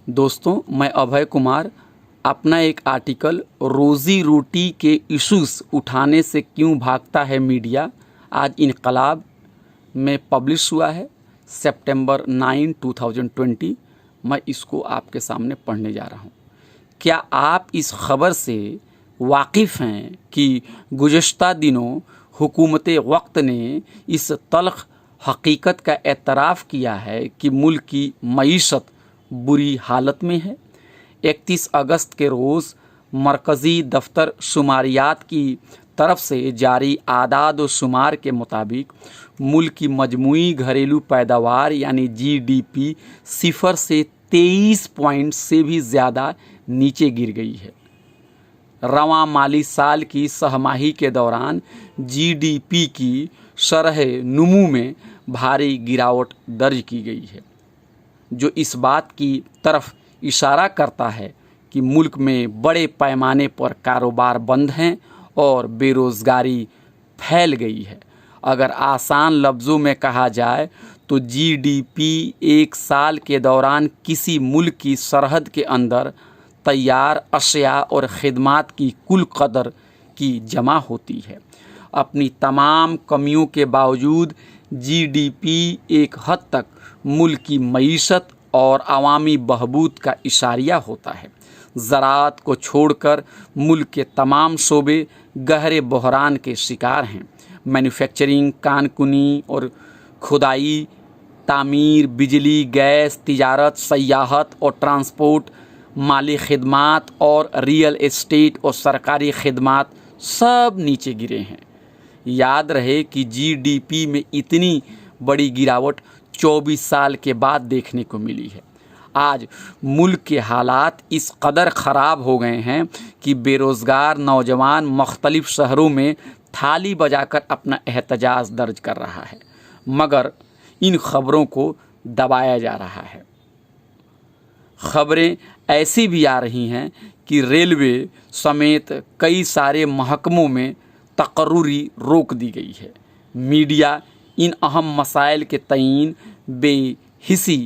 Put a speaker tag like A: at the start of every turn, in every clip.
A: दोस्तों, मैं अभय कुमार अपना एक आर्टिकल रोज़ी रोटी के इश्यूज़ उठाने से क्यों भागता है मीडिया आज इनकलाब में पब्लिश हुआ है सितंबर 9, 2020। मैं इसको आपके सामने पढ़ने जा रहा हूँ। क्या आप इस खबर से वाकिफ़ हैं कि गुज़श्ता दिनों हुकूमत वक्त ने इस तल्ख़ हकीकत का एतराफ़ किया है कि मुल्क की मईशत बुरी हालत में है। 31 अगस्त के रोज़ मरकज़ी दफ्तर शुमारियात की तरफ से जारी आदाद व शुमार के मुताबिक मुल्क की मजमूई घरेलू पैदावार यानी GDP 0 से 23 पॉइंट से भी ज़्यादा नीचे गिर गई है। रवां माली साल की सहमाही के दौरान GDP की शरह नुमू में भारी गिरावट दर्ज की गई है, जो इस बात की तरफ इशारा करता है कि मुल्क में बड़े पैमाने पर कारोबार बंद हैं और बेरोज़गारी फैल गई है। अगर आसान लफ्ज़ों में कहा जाए तो GDP एक साल के दौरान किसी मुल्क की सरहद के अंदर तैयार अशिया और ख़िदमात की कुल कदर की जमा होती है। अपनी तमाम कमियों के बावजूद GDP एक हद तक मुल्क की मईशत और अवामी बहबूद का इशारिया होता है। ज़राअत को छोड़कर मुल्क के तमाम शोबे गहरे बहरान के शिकार हैं। मैन्युफैक्चरिंग, कानकुनी और खुदाई, तामीर, बिजली, गैस, तिजारत, सयाहत और ट्रांसपोर्ट, माली खिदमात और रियल एस्टेट और सरकारी खिदमात सब नीचे गिरे हैं। याद रहे कि GDP में इतनी बड़ी गिरावट 24 साल के बाद देखने को मिली है। आज मुल्क के हालात इस कदर ख़राब हो गए हैं कि बेरोज़गार नौजवान मुख्तलिफ़ शहरों में थाली बजाकर अपना एहतजाज दर्ज कर रहा है, मगर इन खबरों को दबाया जा रहा है। खबरें ऐसी भी आ रही हैं कि रेलवे समेत कई सारे महकमों में तकर्रुरी रोक दी गई है। मीडिया इन अहम मसाइल के तईन बेहिसी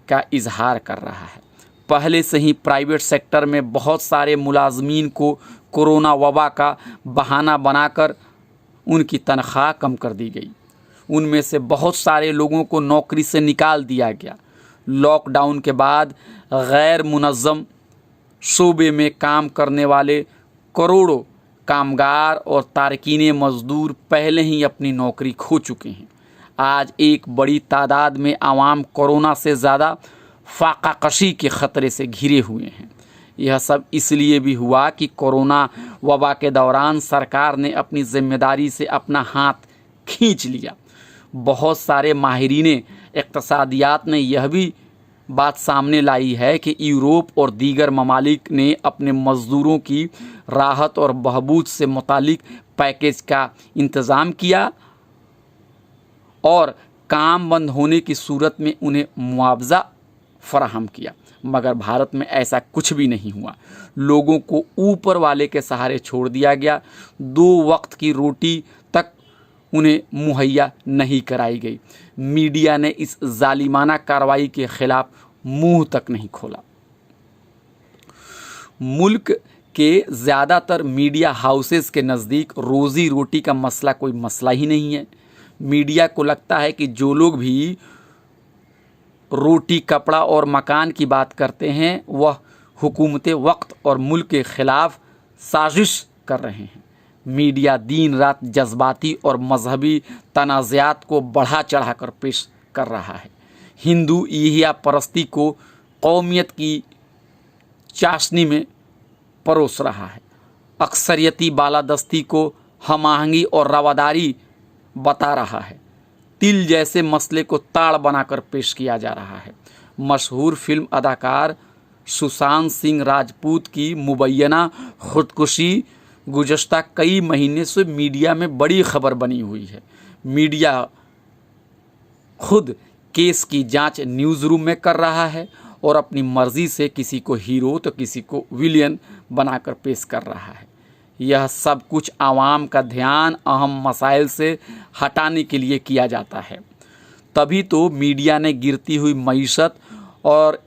A: का इजहार कर रहा है। पहले से ही प्राइवेट सेक्टर में बहुत सारे मुलाजमीन को कोरोना वबा का बहाना बनाकर उनकी तनख्वाह कम कर दी गई। उनमें से बहुत सारे लोगों को नौकरी से निकाल दिया गया। लॉकडाउन के बाद गैर मुनज़्ज़म शोबे में काम करने वाले करोड़ों कामगार और तारकीन मज़दूर पहले ही अपनी नौकरी खो चुके हैं। आज एक बड़ी तादाद में आवाम कोरोना से ज़्यादा फाका कशी के ख़तरे से घिरे हुए हैं। यह सब इसलिए भी हुआ कि कोरोना वबा के दौरान सरकार ने अपनी ज़िम्मेदारी से अपना हाथ खींच लिया। बहुत सारे माहिरीन इक़्तिसादियात ने यह भी बात सामने लाई है कि यूरोप और दीगर ममालिक ने अपने मज़दूरों की राहत और बहबूद से मुतालिक पैकेज का इंतज़ाम किया और काम बंद होने की सूरत में उन्हें मुआवजा फराहम किया, मगर भारत में ऐसा कुछ भी नहीं हुआ। लोगों को ऊपर वाले के सहारे छोड़ दिया गया। 2 वक्त की रोटी तक उन्हें मुहैया नहीं कराई गई। मीडिया ने इस जालिमाना कार्रवाई के खिलाफ मुंह तक नहीं खोला। मुल्क के ज़्यादातर मीडिया हाउसेस के नज़दीक रोज़ी रोटी का मसला कोई मसला ही नहीं है। मीडिया को लगता है कि जो लोग भी रोटी, कपड़ा और मकान की बात करते हैं वह हुकूमत वक्त और मुल्क के ख़िलाफ़ साजिश कर रहे हैं। मीडिया दिन रात जज्बाती और मजहबी तनाज़ात को बढ़ा चढ़ा कर पेश कर रहा है। हिंदू इहिया परस्ती को कौमियत की चाशनी में परोस रहा है। अक्सरियती बालादस्ती को हम आहंगी और रवादारी बता रहा है। तिल जैसे मसले को ताड़ बनाकर पेश किया जा रहा है। मशहूर फिल्म अदाकार सुशांत सिंह राजपूत की मुबैना खुदकुशी गुज़श्ता कई महीने से मीडिया में बड़ी खबर बनी हुई है। मीडिया खुद केस की जांच न्यूज़ रूम में कर रहा है और अपनी मर्ज़ी से किसी को हीरो तो किसी को विलियन बनाकर पेश कर रहा है। यह सब कुछ आवाम का ध्यान अहम मसाइल से हटाने के लिए किया जाता है। तभी तो मीडिया ने गिरती हुई मईशत और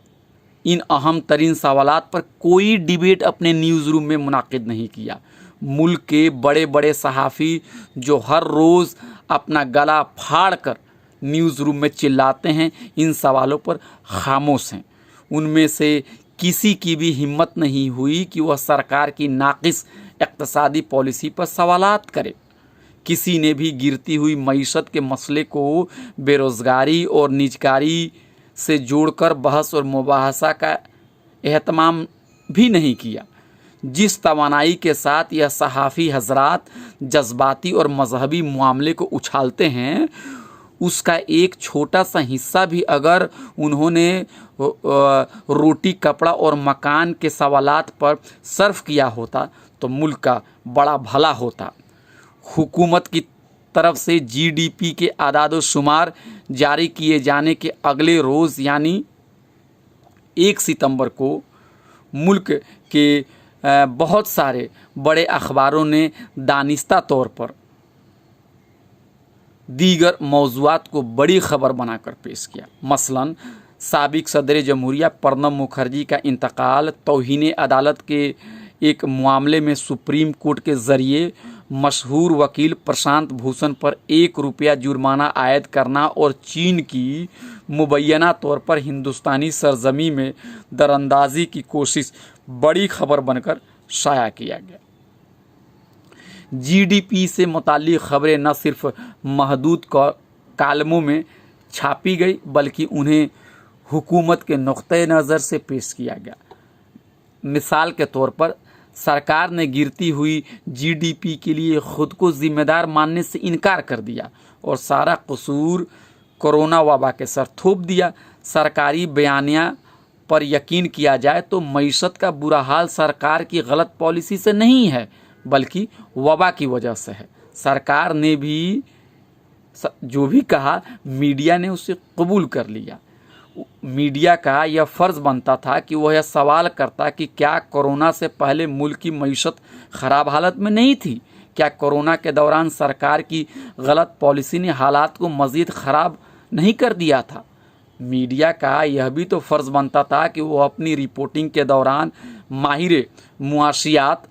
A: इन अहम तरीन सवालात पर कोई डिबेट अपने न्यूज़ रूम में मुनाकिद नहीं किया। मुल्क के बड़े बड़े सहाफ़ी जो हर रोज़ अपना गला फाड़ कर न्यूज़ रूम में चिल्लाते हैं, इन सवालों पर खामोश हैं। उनमें से किसी की भी हिम्मत नहीं हुई कि वह सरकार की नाक़िस इक़्तिसादी पॉलिसी पर सवालात करे। किसी ने भी गिरती हुई मईशत के मसले को बेरोज़गारी और निजकारी से जोड़कर बहस और मुबाहसा का एहतमाम भी नहीं किया। जिस तवानाई के साथ यह सहाफ़ी हजरात जज्बाती और मजहबी मामले को उछालते हैं, उसका एक छोटा सा हिस्सा भी अगर उन्होंने रोटी, कपड़ा और मकान के सवालात पर सर्फ किया होता तो मुल्क का बड़ा भला होता। हुकूमत की तरफ से जीडीपी के आदाद-ओ-शुमार जारी किए जाने के अगले रोज़ यानी 1 सितंबर को मुल्क के बहुत सारे बड़े अखबारों ने दानिस्ता तौर पर दीगर मौज़ूआत को बड़ी खबर बनाकर पेश किया। मसलन साबिक सदर जमहूरिया प्रणब मुखर्जी का इंतकाल, तौहीन अदालत के एक मामले में सुप्रीम कोर्ट के ज़रिए मशहूर वकील प्रशांत भूषण पर ₹1 जुर्माना आयद करना और चीन की मुबैना तौर पर हिंदुस्तानी सरजमी में दरअंदाजी की कोशिश बड़ी खबर बनकर शाया किया गया। जीडीपी से मुताल्लिक़ खबरें न सिर्फ महदूद कालमों में छापी गई बल्कि उन्हें हुकूमत के नुक्ते नज़र से पेश किया गया। मिसाल के तौर पर सरकार ने गिरती हुई जीडीपी के लिए ख़ुद को ज़िम्मेदार मानने से इनकार कर दिया और सारा कसूर कोरोना वबा के सर थोप दिया। सरकारी बयानिया पर यकीन किया जाए तो मईशत का बुरा हाल सरकार की गलत पॉलिसी से नहीं है बल्कि वबा की वजह से है। सरकार ने भी जो भी कहा, मीडिया ने उसे कबूल कर लिया। मीडिया का यह फ़र्ज़ बनता था कि वह यह सवाल करता कि क्या कोरोना से पहले मुल्क की मईशत ख़राब हालत में नहीं थी? क्या कोरोना के दौरान सरकार की गलत पॉलिसी ने हालात को मज़ीद ख़राब नहीं कर दिया था? मीडिया का यह भी तो फ़र्ज़ बनता था कि वह अपनी रिपोर्टिंग के दौरान माहिर मुआशियात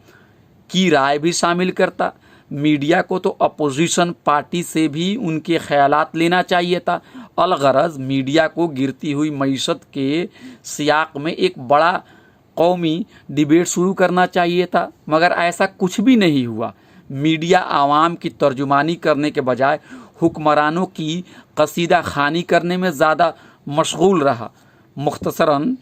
A: की राय भी शामिल करता। मीडिया को तो अपोजिशन पार्टी से भी उनके ख़यालात लेना चाहिए था। अलगरज मीडिया को गिरती हुई मईशत के सियाक में एक बड़ा कौमी डिबेट शुरू करना चाहिए था, मगर ऐसा कुछ भी नहीं हुआ। मीडिया आवाम की तर्जुमानी करने के बजाय हुक्मरानों की कसीदा खानी करने में ज़्यादा मशगूल रहा। मुख्तसरन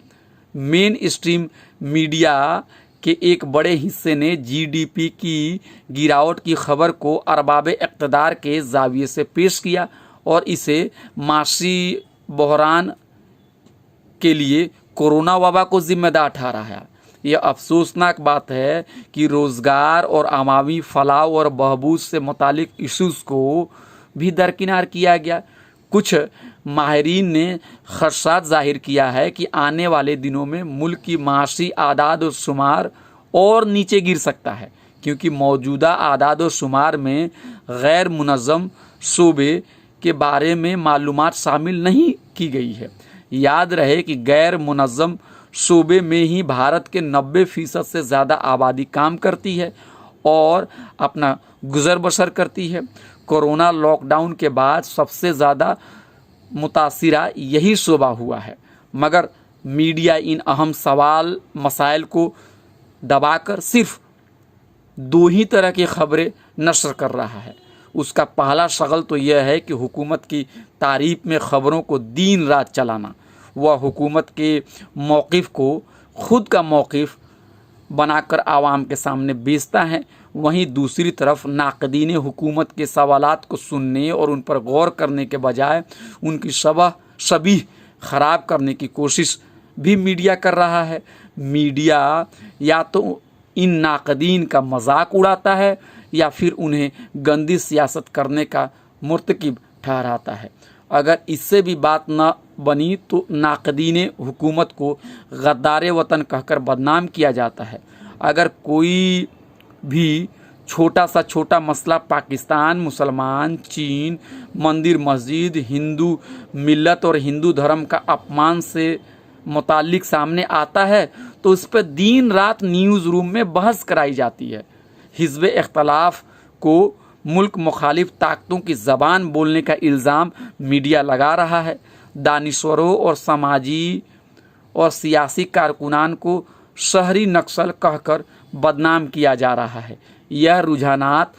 A: मेन स्ट्रीम मीडिया के एक बड़े हिस्से ने जीडीपी की गिरावट की खबर को अरबाब इक़्तिदार के ज़ाविये से पेश किया और इसे माशी बहरान के लिए कोरोना वबा को ज़िम्मेदार ठहराया। यह अफसोसनाक बात है कि रोज़गार और अवामी फलाह और बहबूद से मुतालिक इशूज़ को भी दरकिनार किया गया। कुछ माहिरीन ने खदशात ज़ाहिर किया है कि आने वाले दिनों में मुल्क की माशी आदाद और शुमार और नीचे गिर सकता है, क्योंकि मौजूदा आदाद और शुमार में गैर मुनज़्ज़म शोबे के बारे में मालूमात शामिल नहीं की गई है। याद रहे कि गैर मुनज़्ज़म शोबे में ही भारत के 90% से ज़्यादा आबादी काम करती है और अपना गुज़र बसर करती है। कोरोना लॉकडाउन के बाद सबसे ज़्यादा मुतासिरा यही शोबा हुआ है, मगर मीडिया इन अहम सवाल मसाइल को दबाकर सिर्फ 2 ही तरह की खबरें नशर कर रहा है। उसका पहला शगल तो यह है कि हुकूमत की तारीफ में ख़बरों को दिन रात चलाना। वह हुकूमत के मौक़िफ़ को ख़ुद का मौक़िफ़ बनाकर आवाम के सामने बेचता है। वहीं दूसरी तरफ नाक़दीन हुकूमत के सवालात को सुनने और उन पर गौर करने के बजाय उनकी शबीह ख़राब करने की कोशिश भी मीडिया कर रहा है। मीडिया या तो इन नाक़दीन का मजाक उड़ाता है या फिर उन्हें गंदी सियासत करने का मुर्तकिब ठहराता है। अगर इससे भी बात न बनी तो नाक़दीन हुकूमत को गद्दार वतन कहकर बदनाम किया जाता है। अगर कोई भी छोटा मसला पाकिस्तान, मुसलमान, चीन, मंदिर मस्जिद, हिंदू मिल्लत और हिंदू धर्म का अपमान से मुतालिक सामने आता है तो उस पर दिन रात न्यूज़ रूम में बहस कराई जाती है। हिज़्ब इख्तलाफ को मुल्क मुखालिफ ताकतों की ज़बान बोलने का इल्ज़ाम मीडिया लगा रहा है। दानिश्वरों और समाजी और सियासी कारकुनान को शहरी नक्सल कहकर बदनाम किया जा रहा है। यह रुझानात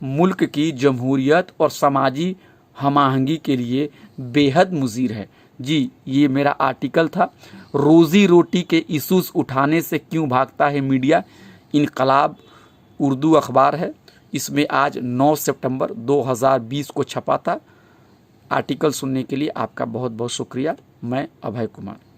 A: मुल्क की जमहूरियत और समाजी हमाहंगी के लिए बेहद मुज़ीर है। जी, ये मेरा आर्टिकल था, रोज़ी रोटी के इशूज़ उठाने से क्यों भागता है मीडिया। इनकलाब उर्दू अखबार है, इसमें आज 9 सितंबर 2020 को छपा था। आर्टिकल सुनने के लिए आपका बहुत बहुत शुक्रिया। मैं अभय कुमार।